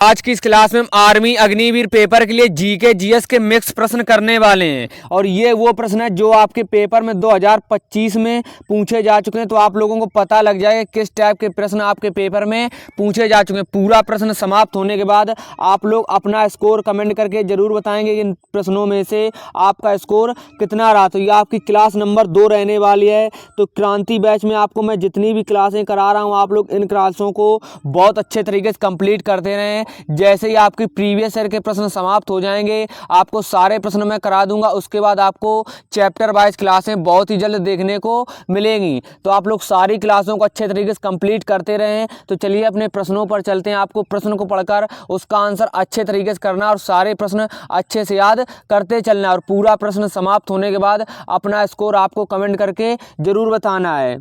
आज की इस क्लास में हम आर्मी अग्निवीर पेपर के लिए जीके जीएस के मिक्स प्रश्न करने वाले हैं और ये वो प्रश्न है जो आपके पेपर में 2025 में पूछे जा चुके हैं। तो आप लोगों को पता लग जाएगा किस टाइप के प्रश्न आपके पेपर में पूछे जा चुके हैं। पूरा प्रश्न समाप्त होने के बाद आप लोग अपना स्कोर कमेंट करके जरूर बताएंगे कि इन प्रश्नों में से आपका स्कोर कितना रहा। तो ये आपकी क्लास नंबर 2 रहने वाली है। तो क्रांति बैच में आपको मैं जितनी भी क्लासें करा रहा हूँ, आप लोग इन क्लासों को बहुत अच्छे तरीके से कंप्लीट करते रहें। जैसे ही आपकी प्रीवियस ईयर के प्रश्न समाप्त हो जाएंगे, आपको सारे प्रश्न मैं करा दूंगा। उसके बाद आपको चैप्टर वाइज क्लासें बहुत ही जल्द देखने को मिलेंगी। तो आप लोग सारी क्लासों को अच्छे तरीके से कंप्लीट करते रहें। तो चलिए अपने प्रश्नों पर चलते हैं। आपको प्रश्न को पढ़कर उसका आंसर अच्छे तरीके से करना और सारे प्रश्न अच्छे से याद करते चलना और पूरा प्रश्न समाप्त होने के बाद अपना स्कोर आपको कमेंट करके जरूर बताना है।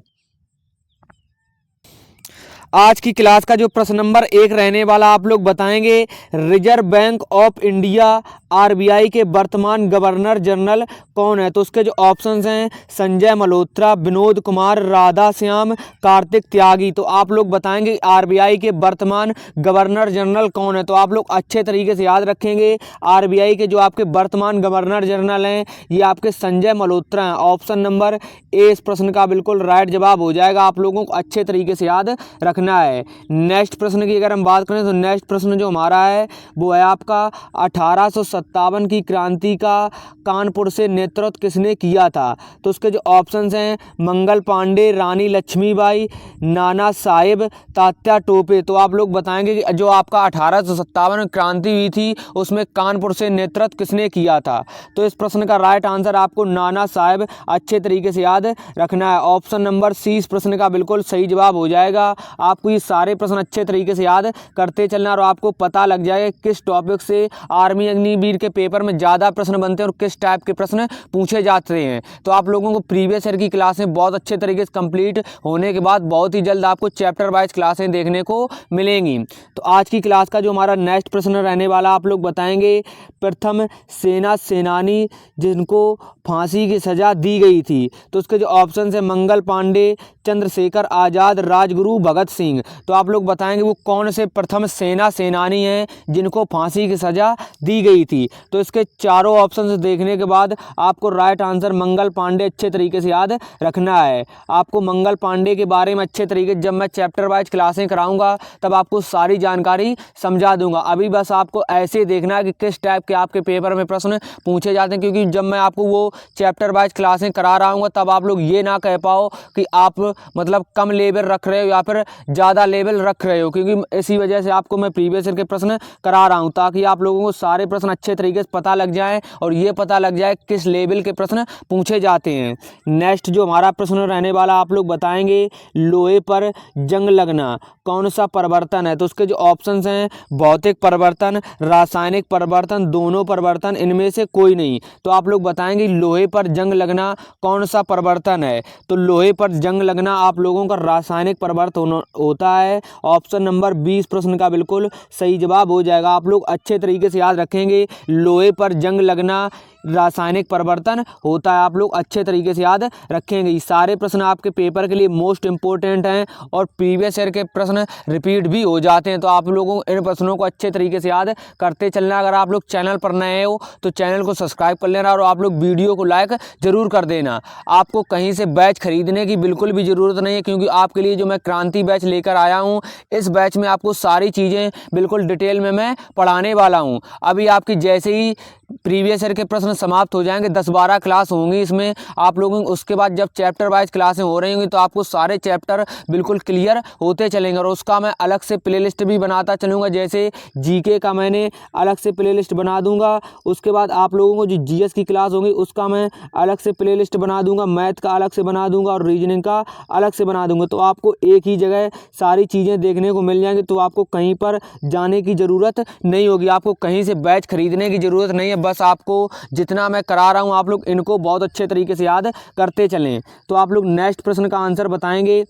आज की क्लास का जो प्रश्न नंबर 1 रहने वाला, आप लोग बताएंगे reserve bank of India RBI के वर्तमान गवर्नर जनरल कौन है। तो उसके जो ऑप्शंस हैं संजय मल्होत्रा, विनोद कुमार, राधा श्याम, कार्तिक त्यागी। तो आप लोग बताएंगे आरबीआई के वर्तमान गवर्नर जनरल कौन है। तो आप लोग अच्छे तरीके से याद रखेंगे आरबीआई के जो आपके वर्तमान गवर्नर जनरल हैं ये आपके संजय मल्होत्रा हैं। ऑप्शन नंबर ए इस प्रश्न का बिल्कुल राइट जवाब हो जाएगा। आप लोगों को अच्छे तरीके से याद रखना है। नेक्स्ट प्रश्न की अगर हम बात करें तो नेक्स्ट प्रश्न जो हमारा है वो है आपका 1857 की क्रांति का कानपुर से नेतृत्व किसने किया था। तो उसके जो ऑप्शंस हैं मंगल पांडे, रानी लक्ष्मीबाई, नाना साहेब, तात्या टोपे। तो आप लोग बताएंगे कि जो आपका 1857 क्रांति हुई थी उसमें कानपुर से नेतृत्व किसने किया था। तो इस प्रश्न का राइट आंसर आपको नाना साहेब अच्छे तरीके से याद रखना है। ऑप्शन नंबर सी इस प्रश्न का बिल्कुल सही जवाब हो जाएगा। आपको ये सारे प्रश्न अच्छे तरीके से याद करते चलना और आपको पता लग जाएगा किस टॉपिक से आर्मी अग्निवीर के पेपर में ज़्यादा प्रश्न बनते हैं और किस टाइप के प्रश्न पूछे जाते हैं। तो आप लोगों को प्रीवियस ईयर की क्लासें बहुत अच्छे तरीके से कंप्लीट होने के बाद बहुत ही जल्द आपको चैप्टर वाइज क्लासें देखने को मिलेंगी। तो आज की क्लास का जो हमारा नेक्स्ट प्रश्न रहने वाला, आप लोग बताएंगे प्रथम सेना सेनानी जिनको फांसी की सजा दी गई थी। तो उसके जो ऑप्शन है मंगल पांडे, चंद्रशेखर आज़ाद, राजगुरु भगत सिंह। तो आप लोग बताएंगे वो कौन से प्रथम सेना सेनानी हैं जिनको फांसी की सजा दी गई थी। तो इसके चारों ऑप्शन देखने के बाद आपको राइट आंसर मंगल पांडे अच्छे तरीके से याद रखना है। आपको मंगल पांडे के बारे में अच्छे तरीके जब मैं चैप्टर वाइज क्लासें कराऊंगा तब आपको सारी जानकारी समझा दूंगा। अभी बस आपको ऐसे देखना है कि किस टाइप के आपके पेपर में प्रश्न पूछे जाते हैं, क्योंकि जब मैं आपको वो चैप्टर वाइज क्लासें करा रहा हूँ तब आप लोग ये ना कह पाओ कि आप मतलब कम लेवल रख रहे हो या फिर ज़्यादा लेवल रख रहे हो, क्योंकि इसी वजह से आपको मैं प्रीवियस ईयर के प्रश्न करा रहा हूँ ताकि आप लोगों को सारे प्रश्न अच्छे तरीके से पता लग जाए और ये पता लग जाए किस लेवल के प्रश्न पूछे जाते हैं। नेक्स्ट जो हमारा प्रश्न रहने वाला, आप लोग बताएंगे लोहे पर जंग लगना कौन सा परिवर्तन है। तो उसके जो ऑप्शंस हैं भौतिक परिवर्तन, रासायनिक परिवर्तन, दोनों परिवर्तन, इनमें से कोई नहीं। तो आप लोग बताएंगे लोहे पर जंग लगना कौन सा परिवर्तन है। तो लोहे पर जंग लगना आप लोगों का रासायनिक परिवर्तन होता है। ऑप्शन नंबर 20 प्रश्न का बिल्कुल सही जवाब हो जाएगा। आप लोग अच्छे तरीके से याद रखेंगे लोहे पर जंग लगना रासायनिक परिवर्तन होता है। आप लोग अच्छे तरीके से याद रखेंगे। ये सारे प्रश्न आपके पेपर के लिए मोस्ट इंपॉर्टेंट हैं और प्रीवियस ईयर के प्रश्न रिपीट भी हो जाते हैं। तो आप लोगों को इन प्रश्नों को अच्छे तरीके से याद करते चलना। अगर आप लोग चैनल पर नए हो तो चैनल को सब्सक्राइब कर लेना और आप लोग वीडियो को लाइक जरूर कर देना। आपको कहीं से बैच खरीदने की बिल्कुल भी ज़रूरत नहीं है, क्योंकि आपके लिए जो मैं क्रांति बैच लेकर आया हूँ इस बैच में आपको सारी चीज़ें बिल्कुल डिटेल में मैं पढ़ाने वाला हूँ। अभी आपकी जैसे ही प्रीवियस ईयर के प्रश्न समाप्त हो जाएंगे 10-12 क्लास होंगी इसमें आप लोगों, उसके बाद जब चैप्टर वाइज क्लासें हो रही होंगी तो आपको सारे चैप्टर बिल्कुल क्लियर होते चलेंगे और उसका मैं अलग से प्लेलिस्ट भी बनाता चलूँगा। जैसे जीके का मैंने अलग से प्लेलिस्ट बना दूंगा, उसके बाद आप लोगों को जो जीएस की क्लास होगी उसका मैं अलग से प्लेलिस्ट बना दूंगा, मैथ का अलग से बना दूंगा और रीजनिंग का अलग से बना दूंगा। तो आपको एक ही जगह सारी चीज़ें देखने को मिल जाएंगी। तो आपको कहीं पर जाने की ज़रूरत नहीं होगी, आपको कहीं से बैच खरीदने की ज़रूरत नहीं है। बस आपको जितना मैं करा रहा हूँ आप लोग इनको बहुत अच्छे तरीके से याद करते चलें। तो आप लोग नेक्स्ट प्रश्न का आंसर बताएंगे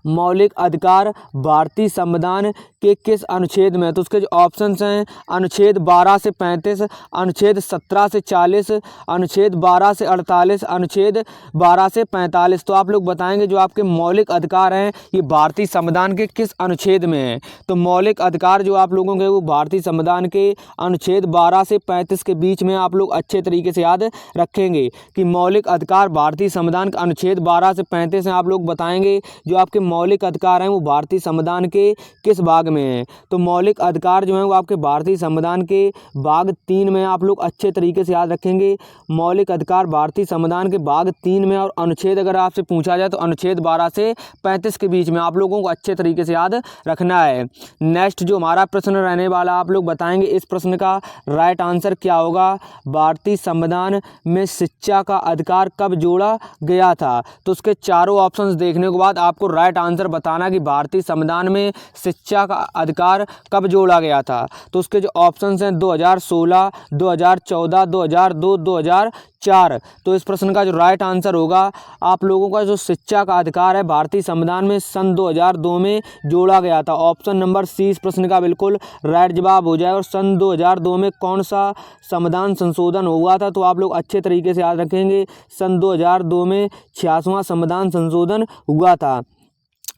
मौलिक अधिकार भारतीय संविधान के किस अनुच्छेद में? तो उसके जो ऑप्शंस हैं अनुच्छेद 12 से 35, अनुच्छेद 17 से 40, अनुच्छेद 12 से 48, अनुच्छेद 12 से 45। तो आप लोग बताएंगे जो आपके मौलिक अधिकार हैं ये भारतीय संविधान के किस अनुच्छेद में है? तो मौलिक अधिकार जो आप लोगों के वो भारतीय संविधान के अनुच्छेद 12 से 35 के बीच में आप लोग अच्छे तरीके से याद रखेंगे कि मौलिक अधिकार भारतीय संविधान का अनुच्छेद 12 से 35 हैं। आप लोग बताएंगे जो आपके मौलिक अधिकार हैं वो भारतीय संविधान के किस भाग में हैं? तो मौलिक अधिकार जो हैं वो आपके भारतीय संविधान के भाग 3 में आप लोग अच्छे तरीके से याद रखेंगे। मौलिक अधिकार भारतीय संविधान के भाग 3 में और अनुच्छेद अगर आपसे पूछा जाए तो अनुच्छेद 12 से 35 के बीच में आप लोगों को अच्छे तरीके से याद रखना है। नेक्स्ट जो हमारा प्रश्न रहने वाला आप लोग बताएंगे इस प्रश्न का राइट आंसर क्या होगा? भारतीय संविधान में शिक्षा का अधिकार कब जोड़ा गया था? तो उसके चारों ऑप्शंस देखने के बाद आपको राइट आंसर बताना कि भारतीय संविधान में शिक्षा का अधिकार कब जोड़ा गया था। तो उसके जो ऑप्शंस हैं 2016, 2014, 2002, 2004। तो इस प्रश्न का जो राइट आंसर होगा आप लोगों का जो शिक्षा का अधिकार है भारतीय संविधान में सन 2002 में जोड़ा गया था। ऑप्शन नंबर सी इस प्रश्न का बिल्कुल राइट जवाब हो जाएगा। और सन 2002 में कौन सा संविधान संशोधन हुआ था? तो आप लोग अच्छे तरीके से याद रखेंगे सन 2002 में 86वां संविधान संशोधन हुआ था।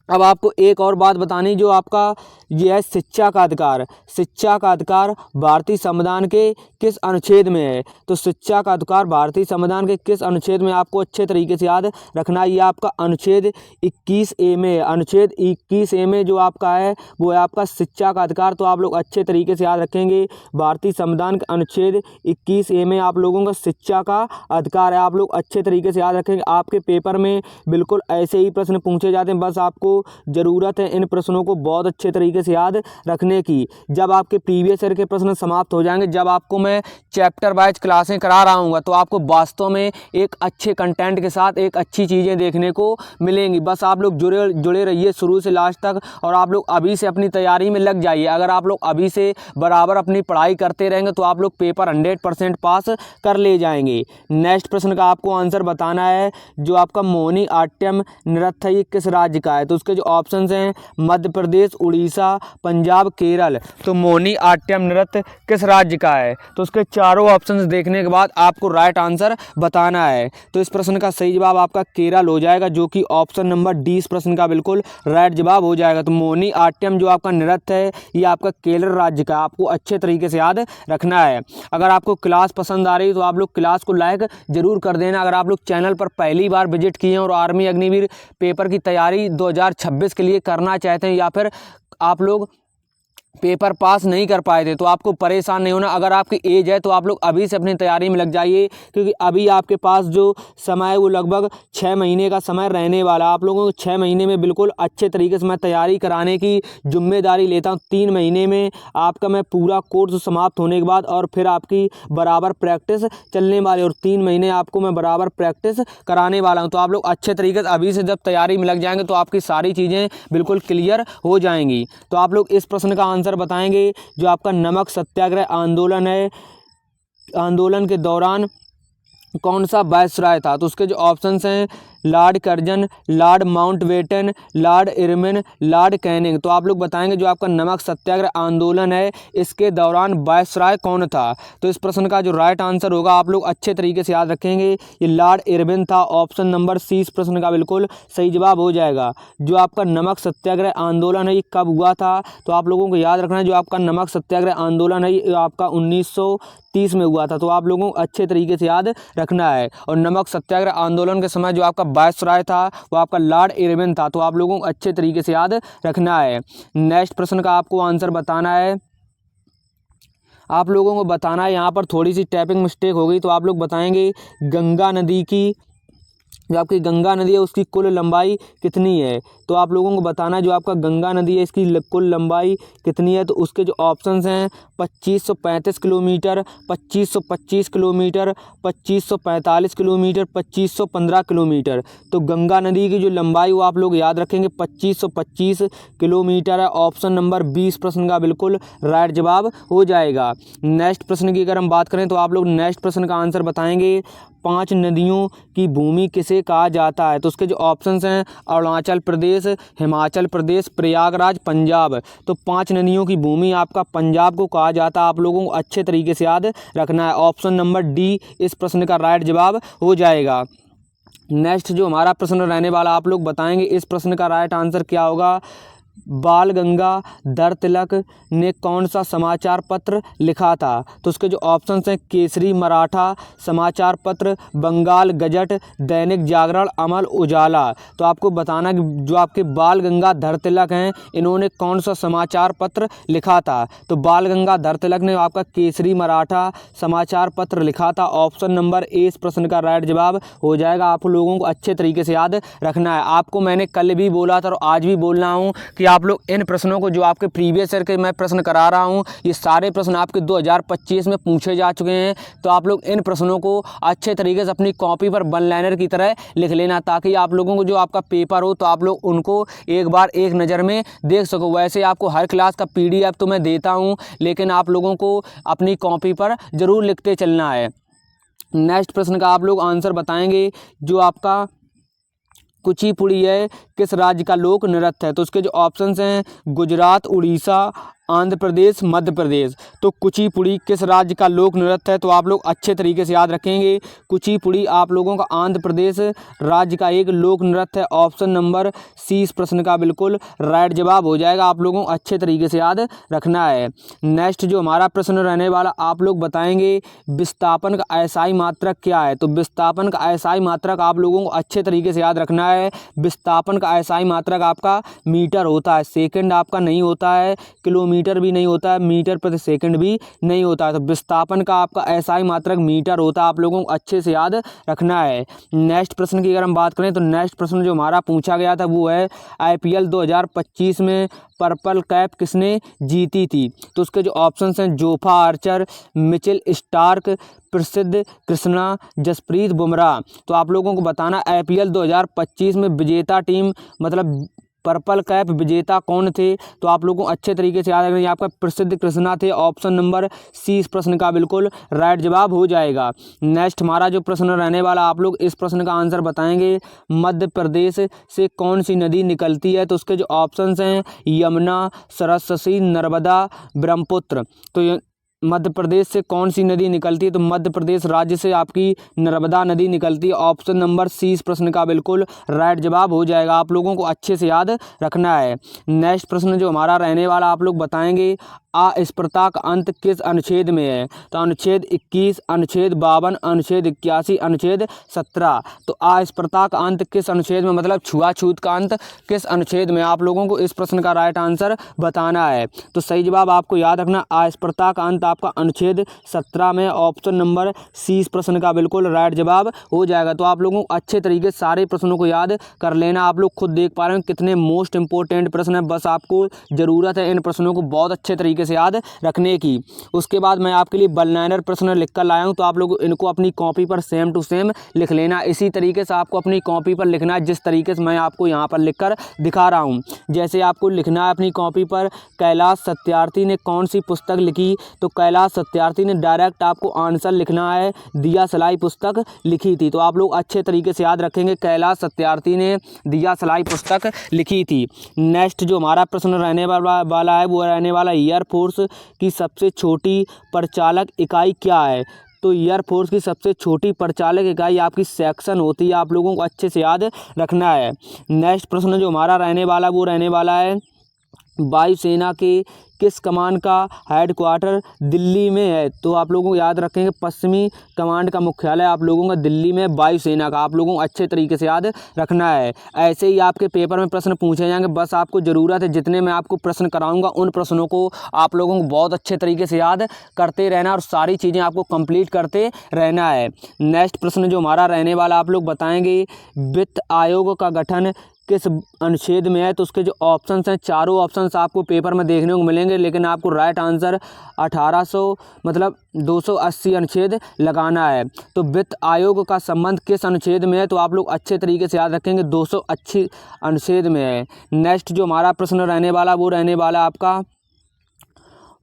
अब आपको एक और बात बतानी जो आपका ये है शिक्षा का अधिकार। शिक्षा का अधिकार भारतीय संविधान के किस अनुच्छेद में है? तो शिक्षा का अधिकार भारतीय संविधान के किस अनुच्छेद में आपको अच्छे तरीके से याद रखना है? ये आपका अनुच्छेद 21A में है। अनुच्छेद 21A में जो आपका है वो है आपका शिक्षा का अधिकार। तो आप लोग अच्छे तरीके से याद रखेंगे भारतीय संविधान के अनुच्छेद 21A में आप लोगों का शिक्षा का अधिकार है। आप लोग अच्छे तरीके से याद रखेंगे। आपके पेपर में बिल्कुल ऐसे ही प्रश्न पूछे जाते हैं, बस आपको ज़रूरत है इन प्रश्नों को बहुत अच्छे तरीके से याद रखने की। जब आपके प्रीवियस ईयर के प्रश्न समाप्त हो जाएंगे, जब आपको मैं चैप्टर वाइज क्लासें करा रहा हूँगा तो आपको वास्तव में एक अच्छे कंटेंट के साथ एक अच्छी चीज़ें देखने को मिलेंगी। बस आप लोग जुड़े रहिए शुरू से लास्ट तक और आप लोग अभी से अपनी तैयारी में लग जाइए। अगर आप लोग अभी से बराबर अपनी पढ़ाई करते रहेंगे तो आप लोग पेपर 100% पास कर ले जाएंगे। नेक्स्ट प्रश्न का आपको आंसर बताना है जो आपका मोहिनीअट्टम नृत्य ये किस राज्य का है? तो उसके जो ऑप्शंस हैं मध्य प्रदेश, उड़ीसा, पंजाब, केरल। तो मोहिनीअट्टम नृत्य किस राज्य का है? तो उसके चारों ऑप्शंस देखने के बाद आपको राइट आंसर बताना है। तो इस प्रश्न का सही जवाब आपका केरल हो जाएगा, जो कि ऑप्शन नंबर डी इस प्रश्न का बिल्कुल राइट जवाब हो जाएगा। तो मोहिनीअट्टम जो आपका नृत्य है ये आपका केरल राज्य का, आपको अच्छे तरीके से याद रखना है। अगर आपको क्लास पसंद आ रही है तो आप लोग क्लास को लाइक जरूर कर देना। अगर आप लोग चैनल पर पहली बार विजिट किए हैं और आर्मी अग्निवीर पेपर की तैयारी 2026 के लिए करना चाहते हैं या फिर आप लोग पेपर पास नहीं कर पाए थे तो आपको परेशान नहीं होना। अगर आपकी एज है तो आप लोग अभी से अपनी तैयारी में लग जाइए, क्योंकि अभी आपके पास जो समय है वो लगभग 6 महीने का समय रहने वाला। आप लोगों को 6 महीने में बिल्कुल अच्छे तरीके से मैं तैयारी कराने की जिम्मेदारी लेता हूँ। 3 महीने में आपका मैं पूरा कोर्स समाप्त होने के बाद और फिर आपकी बराबर प्रैक्टिस चलने वाली और 3 महीने आपको मैं बराबर प्रैक्टिस कराने वाला हूँ। तो आप लोग अच्छे तरीके से अभी से जब तैयारी में लग जाएंगे तो आपकी सारी चीज़ें बिल्कुल क्लियर हो जाएंगी। तो आप लोग इस प्रश्न का आंसर बताएंगे जो आपका नमक सत्याग्रह आंदोलन है, आंदोलन के दौरान कौन सा वायसराय था? तो उसके जो ऑप्शंस हैं Lord Curzon, Lord Mountbatten, Lord Irwin, Lord Canning. तो आप लोग बताएंगे जो आपका नमक सत्याग्रह आंदोलन है इसके दौरान वायसराय कौन था? तो इस प्रश्न का जो राइट आंसर होगा आप लोग अच्छे तरीके से याद रखेंगे ये लॉर्ड इरविन था। ऑप्शन नंबर सी इस प्रश्न का बिल्कुल सही जवाब हो जाएगा। जो आपका नमक सत्याग्रह आंदोलन है ये कब हुआ था? तो आप लोगों को याद रखना है जो आपका नमक सत्याग्रह आंदोलन है ये आपका 1930 में हुआ था। तो आप लोगों को अच्छे तरीके से याद रखना है। और नमक सत्याग्रह आंदोलन के समय जो आपका वायसराय था वो आपका लॉर्ड इरविन था। तो आप लोगों को अच्छे तरीके से याद रखना है। नेक्स्ट प्रश्न का आपको आंसर बताना है। आप लोगों को बताना है, यहाँ पर थोड़ी सी टाइपिंग मिस्टेक हो गई तो आप लोग बताएंगे गंगा नदी की, जो आपकी गंगा नदी है उसकी कुल लंबाई कितनी है? तो आप लोगों को बताना है जो आपका गंगा नदी है इसकी कुल लंबाई कितनी है? तो उसके जो ऑप्शंस हैं 2535 किलोमीटर, 2525 किलोमीटर, 2545 किलोमीटर, 2515 किलोमीटर। तो गंगा नदी की जो लंबाई वो आप लोग याद रखेंगे 2525 किलोमीटर है। ऑप्शन नंबर 20 प्रश्न का बिल्कुल राइट जवाब हो जाएगा। नेक्स्ट प्रश्न की अगर हम बात करें तो आप लोग नेक्स्ट प्रश्न का आंसर बताएंगे 5 नदियों की भूमि किसे कहा जाता है? तो उसके जो ऑप्शंस हैं अरुणाचल प्रदेश, हिमाचल प्रदेश, प्रयागराज, पंजाब। तो 5 नदियों की भूमि आपका पंजाब को कहा जाता है। आप लोगों को अच्छे तरीके से याद रखना है। ऑप्शन नंबर डी इस प्रश्न का राइट जवाब हो जाएगा। नेक्स्ट जो हमारा प्रश्न रहने वाला, आप लोग बताएंगे इस प्रश्न का राइट आंसर क्या होगा। बाल गंगाधर तिलक ने कौन सा समाचार पत्र लिखा था? तो उसके जो ऑप्शंस हैं केसरी, मराठा समाचार पत्र, बंगाल गजट, दैनिक जागरण, अमर उजाला। तो आपको बताना कि जो आपके बाल गंगाधर तिलक हैं इन्होंने कौन सा समाचार पत्र लिखा था? तो बाल गंगाधर तिलक ने आपका केसरी मराठा समाचार पत्र लिखा था। ऑप्शन नंबर ए इस प्रश्न का राइट जवाब हो जाएगा। आप लोगों को अच्छे तरीके से याद रखना है। आपको मैंने कल भी बोला था और आज भी बोल रहा हूँ कि आप लोग इन प्रश्नों को जो आपके प्रीवियस ईयर के मैं प्रश्न करा रहा हूं, ये सारे प्रश्न आपके 2025 में पूछे जा चुके हैं। तो आप लोग इन प्रश्नों को अच्छे तरीके से अपनी कॉपी पर वन लाइनर की तरह लिख लेना, ताकि आप लोगों को जो आपका पेपर हो तो आप लोग उनको एक बार एक नज़र में देख सको। वैसे आपको हर क्लास का PDF तो मैं देता हूँ, लेकिन आप लोगों को अपनी कॉपी पर ज़रूर लिखते चलना है। नेक्स्ट प्रश्न का आप लोग आंसर बताएंगे। जो आपका कुचिपुड़ी है किस राज्य का लोक नृत्य है? तो उसके जो ऑप्शंस हैं गुजरात, उड़ीसा, आंध्र प्रदेश, मध्य प्रदेश। तो कुचिपुड़ी किस राज्य का लोक नृत्य है? तो आप लोग अच्छे तरीके से याद रखेंगे। कुचिपुड़ी आप लोगों का आंध्र प्रदेश राज्य का एक लोक नृत्य है। ऑप्शन नंबर सी इस प्रश्न का बिल्कुल राइट जवाब हो जाएगा। आप लोगों को अच्छे तरीके से याद रखना है। नेक्स्ट जो हमारा प्रश्न रहने वाला, आप लोग बताएंगे विस्थापन का एसआई मात्रक क्या है? तो विस्थापन का एसआई मात्रक आप लोगों को अच्छे तरीके से याद रखना है। विस्थापन का एसआई मात्रक आपका मीटर होता है, सेकंड आपका नहीं होता है, किलोमीटर भी नहीं होता है, मीटर प्रति सेकंड भी नहीं होता है। तो विस्थापन का आपका एसआई मात्रक मीटर होता है। आप लोगों को अच्छे से याद रखना है। नेक्स्ट प्रश्न की अगर हम बात करें तो नेक्स्ट प्रश्न जो हमारा पूछा गया था वो है IPL 2025 में पर्पल कैप किसने जीती थी? तो उसके जो ऑप्शंस हैं जोफा आर्चर, मिचेल स्टार्क, प्रसिद्ध कृष्णा, जसप्रीत बुमराह। तो आप लोगों को बताना IPL 2025 में विजेता टीम मतलब पर्पल कैप विजेता कौन थे? तो आप लोगों को अच्छे तरीके से याद रखना है। आपका प्रसिद्ध कृष्णा थे। ऑप्शन नंबर सी इस प्रश्न का बिल्कुल राइट जवाब हो जाएगा। नेक्स्ट हमारा जो प्रश्न रहने वाला, आप लोग इस प्रश्न का आंसर बताएंगे मध्य प्रदेश से कौन सी नदी निकलती है? तो उसके जो ऑप्शंस हैं यमुना, सरस्वती, नर्मदा, ब्रह्मपुत्र। तो मध्य प्रदेश से कौन सी नदी निकलती है? तो मध्य प्रदेश राज्य से आपकी नर्मदा नदी निकलती है। ऑप्शन नंबर सी इस प्रश्न का बिल्कुल राइट जवाब हो जाएगा। आप लोगों को अच्छे से याद रखना है। नेक्स्ट प्रश्न जो हमारा रहने वाला, आप लोग बताएंगे अस्पर्धा का अंत किस अनुच्छेद में है? तो अनुच्छेद 21, अनुच्छेद 52, अनुच्छेद 81, अनुच्छेद 17। तो अस्पर्धा का अंत किस अनुच्छेद में, मतलब छुआछूत का अंत किस अनुच्छेद में? आप लोगों को इस प्रश्न का राइट आंसर बताना है। तो सही जवाब आपको याद रखना, अस्पर्धा का अंत आपका अनुच्छेद 17 में। ऑप्शन नंबर सी इस प्रश्न का बिल्कुल राइट जवाब हो जाएगा। तो आप लोगों को अच्छे तरीके से सारे प्रश्नों को याद कर लेना। आप लोग खुद देख पा रहे हैं कितने मोस्ट इंपॉर्टेंट प्रश्न है। बस आपको ज़रूरत है इन प्रश्नों को बहुत अच्छे तरीके से याद रखने की। उसके बाद मैं आपके लिए वन लाइनर प्रश्न लिख कर लाया हूँ, तो आप लोग इनको अपनी कॉपी पर सेम टू सेम लिख लेना। इसी तरीके से आपको अपनी कॉपी पर लिखना है जिस तरीके से मैं आपको यहाँ पर लिख कर दिखा रहा हूँ। जैसे आपको लिखना है अपनी कॉपी पर कैलाश सत्यार्थी ने कौन सी पुस्तक लिखी? तो कैलाश सत्यार्थी ने डायरेक्ट आपको आंसर लिखना है दिया सलाई पुस्तक लिखी थी। तो आप लोग अच्छे तरीके से याद रखेंगे कैलाश सत्यार्थी ने दिया सलाई पुस्तक लिखी थी। नेक्स्ट जो हमारा प्रश्न रहने वाला है वो रहने वाला एयरफोर्स की सबसे छोटी परिचालक इकाई क्या है? तो एयरफोर्स की सबसे छोटी परिचालक इकाई आपकी सेक्शन होती है। आप लोगों को अच्छे से याद रखना है। नेक्स्ट प्रश्न जो हमारा रहने वाला वो रहने वाला है वायुसेना के किस कमान का हेडक्वार्टर दिल्ली में है? तो आप लोगों को याद रखेंगे पश्चिमी कमांड का मुख्यालय आप लोगों का दिल्ली में वायुसेना का। आप लोगों को अच्छे तरीके से याद रखना है। ऐसे ही आपके पेपर में प्रश्न पूछे जाएंगे। बस आपको ज़रूरत है जितने मैं आपको प्रश्न कराऊंगा उन प्रश्नों को आप लोगों को बहुत अच्छे तरीके से याद करते रहना और सारी चीज़ें आपको कंप्लीट करते रहना है। नेक्स्ट प्रश्न जो हमारा रहने वाला, आप लोग बताएंगे वित्त आयोग का गठन किस अनुच्छेद में है? तो उसके जो ऑप्शंस हैं चारों ऑप्शंस आपको पेपर में देखने को मिलेंगे, लेकिन आपको राइट आंसर 1800 मतलब 280 अनुच्छेद लगाना है। तो वित्त आयोग का संबंध किस अनुच्छेद में है? तो आप लोग अच्छे तरीके से याद रखेंगे 280 अनुच्छेद में है। नेक्स्ट जो हमारा प्रश्न रहने वाला वो रहने वाला आपका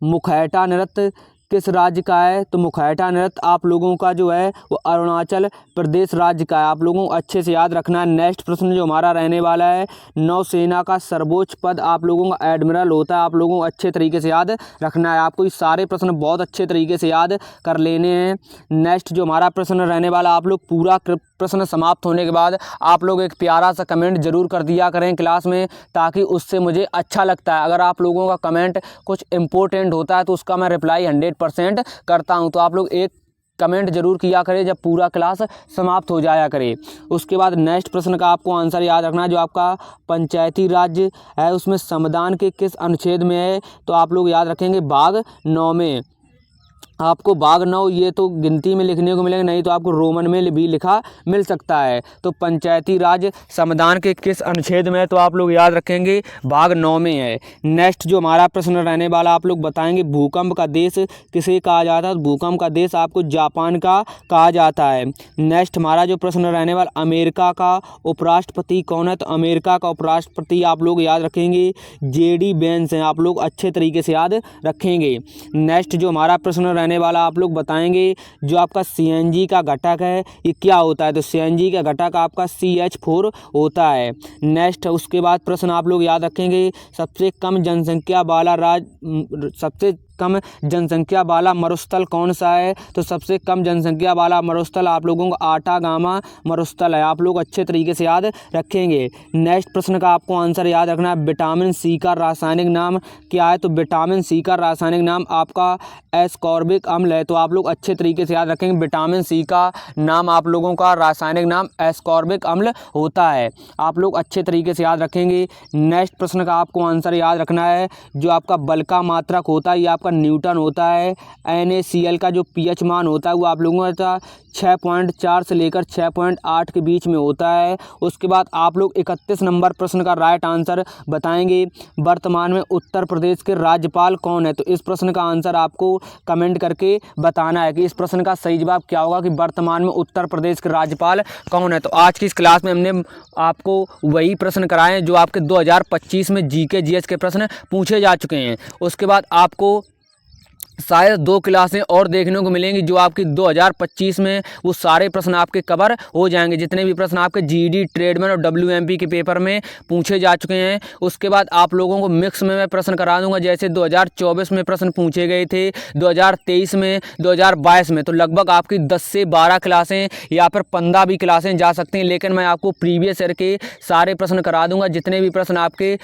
मुखैटा नृत्य किस राज्य का है? तो मुखैटा नृत्य आप लोगों का जो है वो अरुणाचल प्रदेश राज्य का है। आप लोगों को अच्छे से याद रखना है। नेक्स्ट प्रश्न जो हमारा रहने वाला है, नौसेना का सर्वोच्च पद आप लोगों का एडमिरल होता है। आप लोगों को अच्छे तरीके से याद रखना है। आपको ये सारे प्रश्न बहुत अच्छे तरीके से याद कर लेने हैं। नेक्स्ट जो हमारा प्रश्न रहने वाला, आप लोग पूरा प्रश्न समाप्त होने के बाद आप लोग एक प्यारा सा कमेंट जरूर कर दिया करें क्लास में, ताकि उससे मुझे अच्छा लगता है। अगर आप लोगों का कमेंट कुछ इम्पोर्टेंट होता है तो उसका मैं रिप्लाई 100% करता हूं। तो आप लोग एक कमेंट जरूर किया करें जब पूरा क्लास समाप्त हो जाया करे। उसके बाद नेक्स्ट प्रश्न का आपको आंसर याद रखना है। जो आपका पंचायती राज्य है उसमें संविधान के किस अनुच्छेद में है? तो आप लोग याद रखेंगे भाग 9 में। आपको भाग 9 ये तो गिनती में लिखने को मिलेगा, नहीं तो आपको रोमन में भी लिखा मिल सकता है। तो पंचायती राज संविधान के किस अनुच्छेद में है? तो आप लोग याद रखेंगे भाग 9 में है। नेक्स्ट जो हमारा प्रश्न रहने वाला, आप लोग बताएंगे भूकंप का देश किसे कहा जाता है? तो भूकंप का देश आपको जापान का कहा जाता है। नेक्स्ट हमारा जो प्रश्न रहने वाला, अमेरिका का उपराष्ट्रपति कौन है? तो अमेरिका का उपराष्ट्रपति आप लोग याद रखेंगे JD वेंस हैं। आप लोग अच्छे तरीके से याद रखेंगे। नेक्स्ट जो हमारा प्रश्न रहने वाला, आप लोग बताएंगे जो आपका CNG का घटक है ये क्या होता है? तो CNG का घटक आपका CH4 होता है। नेक्स्ट उसके बाद प्रश्न आप लोग याद रखेंगे, सबसे कम जनसंख्या वाला मरुस्थल कौन सा है? तो सबसे कम जनसंख्या वाला मरुस्थल आप लोगों का आटागामा मरुस्थल है। आप लोग अच्छे तरीके से याद रखेंगे। नेक्स्ट प्रश्न का आपको आंसर याद रखना है, विटामिन C का रासायनिक नाम क्या है? तो विटामिन C का रासायनिक नाम आपका एस्कॉर्बिक अम्ल है। तो आप लोग अच्छे तरीके से याद रखेंगे, विटामिन C का नाम आप लोगों का रासायनिक नाम एस्कॉर्बिक अम्ल होता है। आप लोग अच्छे तरीके से याद रखेंगे। नेक्स्ट प्रश्न का आपको आंसर याद रखना है, जो आपका बल का मात्रक होता है ये आपका न्यूटन होता है। NaCl का जो pH मान होता है वो आप लोगों का 6.4 से लेकर 6.8 के बीच में होता है। उसके बाद आप लोग 31 नंबर प्रश्न का राइट आंसर बताएंगे, वर्तमान में उत्तर प्रदेश के राज्यपाल कौन है? तो इस प्रश्न का आंसर आपको कमेंट करके बताना है कि इस प्रश्न का सही जवाब क्या होगा, कि वर्तमान में उत्तर प्रदेश के राज्यपाल कौन है। तो आज की इस क्लास में हमने आपको वही प्रश्न कराए जो आपके 2025 में GK GS के प्रश्न पूछे जा चुके हैं। उसके बाद आपको शायद 2 क्लासें और देखने को मिलेंगी जो आपकी 2025 में वो सारे प्रश्न आपके कवर हो जाएंगे, जितने भी प्रश्न आपके GD ट्रेडमैन और WMP के पेपर में पूछे जा चुके हैं। उसके बाद आप लोगों को मिक्स में मैं प्रश्न करा दूंगा, जैसे 2024 में प्रश्न पूछे गए थे, 2023 में, 2022 में। तो लगभग आपकी 10 से 12 क्लासें या फिर 15 भी क्लासें जा सकती हैं, लेकिन मैं आपको प्रीवियस ईयर के सारे प्रश्न करा दूंगा, जितने भी प्रश्न आपके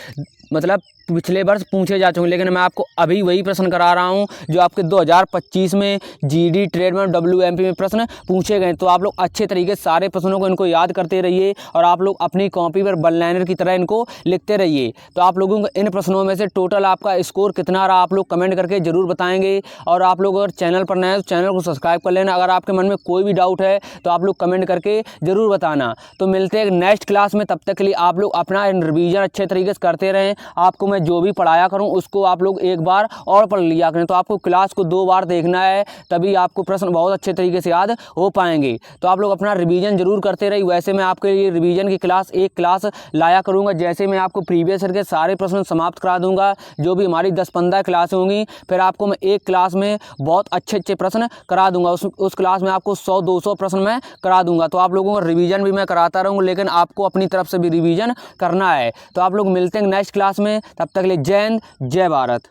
मतलब पिछले वर्ष पूछे जा चुके हैं। लेकिन मैं आपको अभी वही प्रश्न करा रहा हूं जो आपके 2025 में GD ट्रेडमैन WMP में प्रश्न पूछे गए। तो आप लोग अच्छे तरीके से सारे प्रश्नों को इनको याद करते रहिए और आप लोग अपनी कॉपी पर वन लाइनर की तरह इनको लिखते रहिए। तो आप लोगों को इन प्रश्नों में से टोटल आपका स्कोर कितना रहा आप लोग कमेंट करके जरूर बताएंगे। और आप लोग अगर चैनल पर नए हैं तो चैनल को सब्सक्राइब कर लेना। अगर आपके मन में कोई भी डाउट है तो आप लोग कमेंट करके जरूर बताना। तो मिलते हैं नेक्स्ट क्लास में, तब तक के लिए आप लोग अपना रिवीजन अच्छे तरीके से करते रहें। आपको मैं जो भी पढ़ाया करूं उसको आप लोग एक बार और पढ़ लिया करें। तो आपको क्लास को 2 बार देखना है, तभी आपको प्रश्न बहुत अच्छे तरीके से याद हो पाएंगे। तो आप लोग अपना रिवीजन जरूर करते रहिए। वैसे मैं आपके लिए रिवीजन की क्लास एक क्लास लाया करूंगा, जैसे मैं आपको प्रीवियस ईयर के सारे प्रश्न समाप्त करा दूंगा। जो भी हमारी 10-15 क्लासें होंगी, फिर आपको मैं एक क्लास में बहुत अच्छे प्रश्न करा दूंगा। उस क्लास में आपको 100-200 प्रश्न मैं करा दूंगा। तो आप लोगों का रिवीजन भी मैं कराता रहूँगा, लेकिन आपको अपनी तरफ से भी रिवीजन करना है। तो आप लोग मिलते हैं नेक्स्ट क्लास में, तब तक के लिए जय हिंद, जय भारत।